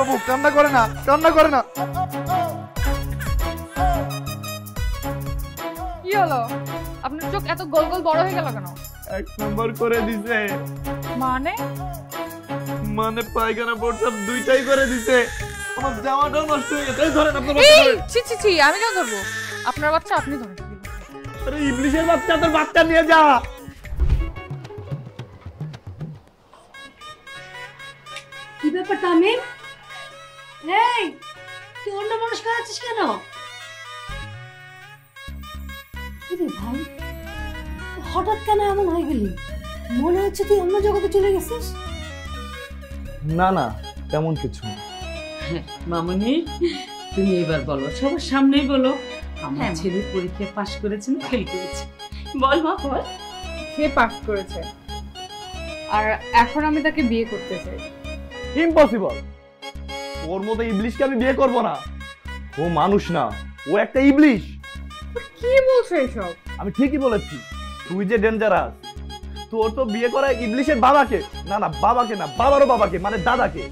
বাবু কান্না করে না, কান্না করে না। কি হলো, আপনার চোখ এত গোল গোল বড় হয়ে গেল কেন? 1 নম্বর করে দিছে। মানে মানে পায়খানা প্রস্রাব দুইটাই করে দিছে। আমার জামাটাও নষ্ট হয়ে গেছে। ধরেন আপনার এই বাচ্চা। ছি ছি ছি, আমি কেন ধরবো? আপনার বাচ্চা আপনি ধরেন। আরে ইবলিশের বাচ্চা, তোর বাচ্চা নিয়ে যা। কি ব্যাপার তামিম? এই তুই অন্য মানুষ খাওয়াচ্ছিস কেন? কিরে ভাই, হঠাৎ কেন এমন হয়ে গেলি? মনে হচ্ছে তুই অন্য জগতে চলে গেছিস। না না, তেমন কিছু না। মামনি, তুমি এবার বলো, সবার সামনেই বলো আমার ছেলে পরীক্ষা পাশ করেছে না ফেল করেছে? বল মা, বল। সে পাস করেছে, আর এখন আমি তাকে বিয়ে করতে চাই। ইম্পসিবল। ওর মতো ইবলিশকে আমি বিয়ে করব না। ও মানুষ না, ও একটা ইবলিশ। কি বলছো এসব? আমি ঠিকই বলেছি। তুই যে ডেঞ্জারাস। তোর তো বিয়ে করা ইবলিশের বাবাকে, না না বাবাকে না, বাবারও বাবাকে, মানে দাদাকে।